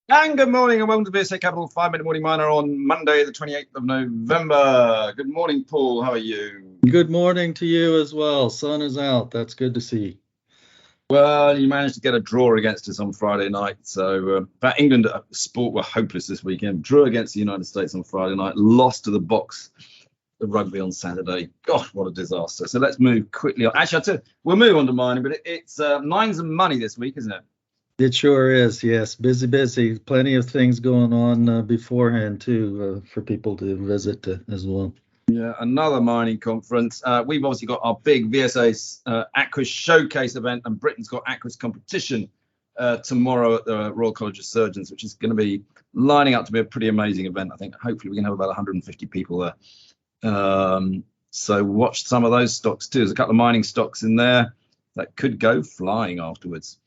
And good morning and welcome to VSA Capital 5 Minute Morning Miner on Monday, the 28th of November. Good morning, Paul. How are you? Good morning to you as well. Sun is out. That's good to see. Well, you managed to get a draw against us on Friday night. So, England sport were hopeless this weekend. Drew against the United States on Friday night, lost to the box, the rugby on Saturday. Gosh, what a disaster. So let's move quickly on. Actually, we'll move on to mining, but it's mines and money this week, isn't it? It sure is. Yes, busy. Plenty of things going on beforehand too for people to visit as well. Yeah, another mining conference. We've obviously got our big VSA Aquis Showcase event, and Britain's got Aquis competition tomorrow at the Royal College of Surgeons, which is going to be lining up to be a pretty amazing event. I think hopefully we can have about 150 people there. So watch some of those stocks too. There's a couple of mining stocks in there that could go flying afterwards.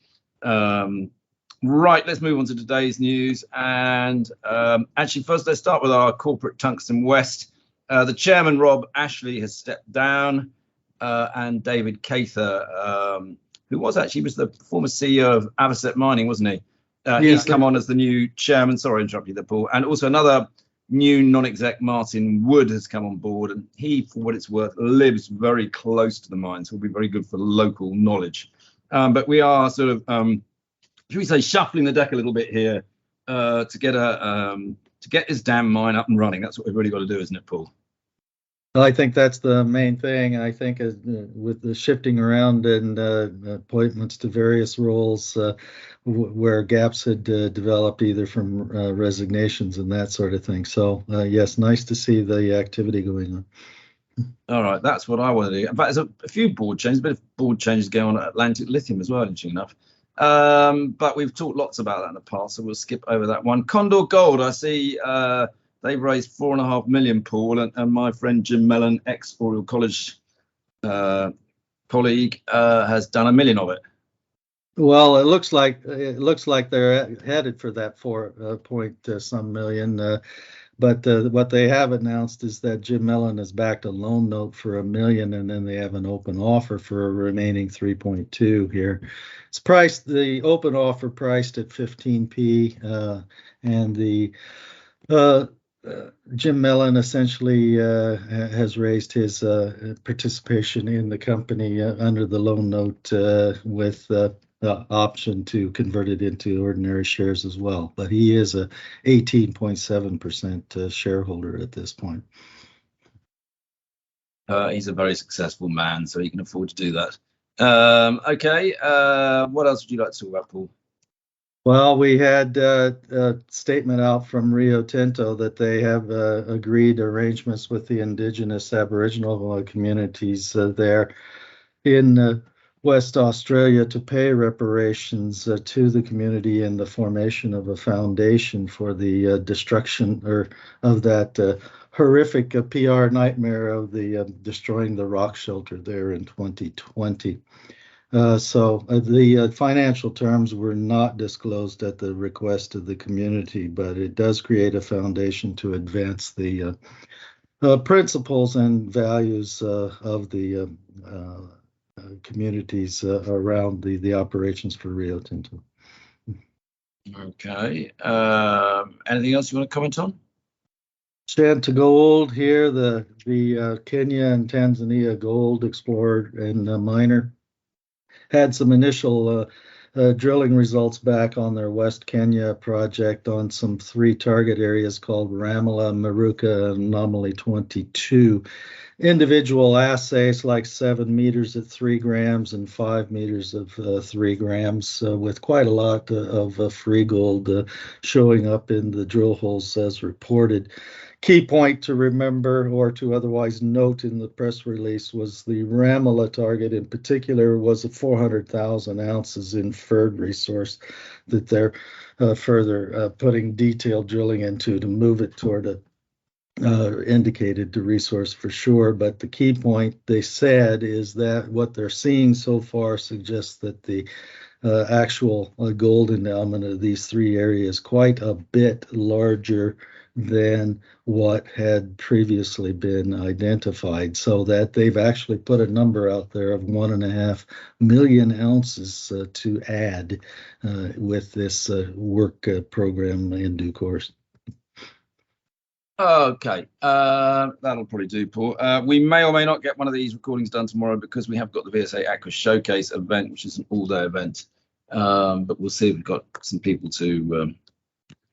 Right, let's move on to today's news. And actually, first, let's start with our corporate Tungsten West. The chairman, Rob Ashley, has stepped down, and David Cather, who was the former CEO of Avocet Mining, wasn't he? He's come on as the new chairman. Sorry, I interrupted you there, Paul. And also another new non-exec, Martin Wood, has come on board, and he, for what it's worth, lives very close to the mine, so will be very good for local knowledge. But we are sort of, should we say, shuffling the deck a little bit here to get this damn mine up and running. That's what we've really got to do, isn't it, Paul? I think that's the main thing. I think with the shifting around and appointments to various roles where gaps had developed either from resignations and that sort of thing. So, yes, nice to see the activity going on. All right, that's what I want to do. In fact, there's a few board changes, a bit of board changes going on at Atlantic Lithium as well, interesting enough. But we've talked lots about that in the past, so we'll skip over that one. Condor Gold, I see they've raised $4.5 million, Paul, and my friend Jim Mellon, ex-Oriel College colleague, has done $1 million of it. Well, it looks like they're headed for that 4 point some million. But what they have announced is that Jim Mellon has backed a loan note for $1 million, and then they have an open offer for a remaining 3.2 here. It's priced, the open offer priced at 15p, and the Jim Mellon essentially has raised his participation in the company under the loan note with the option to convert it into ordinary shares as well. But he is a 18.7% shareholder at this point. He's a very successful man, so he can afford to do that. Okay, what else would you like to talk about, Paul? Well, we had a statement out from Rio Tinto that they have agreed arrangements with the indigenous Aboriginal communities there in West Australia to pay reparations to the community in the formation of a foundation for the destruction of that horrific PR nightmare of the destroying the rock shelter there in 2020. So the financial terms were not disclosed at the request of the community, but it does create a foundation to advance the principles and values of the communities around the operations for Rio Tinto. Okay. Anything else you want to comment on? Shanta Gold here, the Kenya and Tanzania gold explorer and miner had some initial drilling results back on their West Kenya project on some 3 target areas called Ramala, Maruka, and Anomaly 22. Individual assays like 7 meters at 3 grams and 5 meters of 3 grams with quite a lot of free gold showing up in the drill holes as reported. Key point to remember or to otherwise note in the press release was the Ramala target in particular was a 400,000 ounces inferred resource that they're further putting detailed drilling into to move it toward a indicated to resource for sure. But the key point they said is that what they're seeing so far suggests that the actual gold endowment of these 3 areas quite a bit larger than what had previously been identified, so that they've actually put a number out there of 1.5 million ounces to add with this work program in due course. Okay, that'll probably do, Paul. We may or may not get one of these recordings done tomorrow because we have got the VSA Aqua Showcase event, which is an all-day event. But we'll see if we've got some people to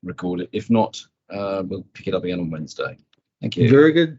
record it. If not, we'll pick it up again on Wednesday. Thank you. Very good.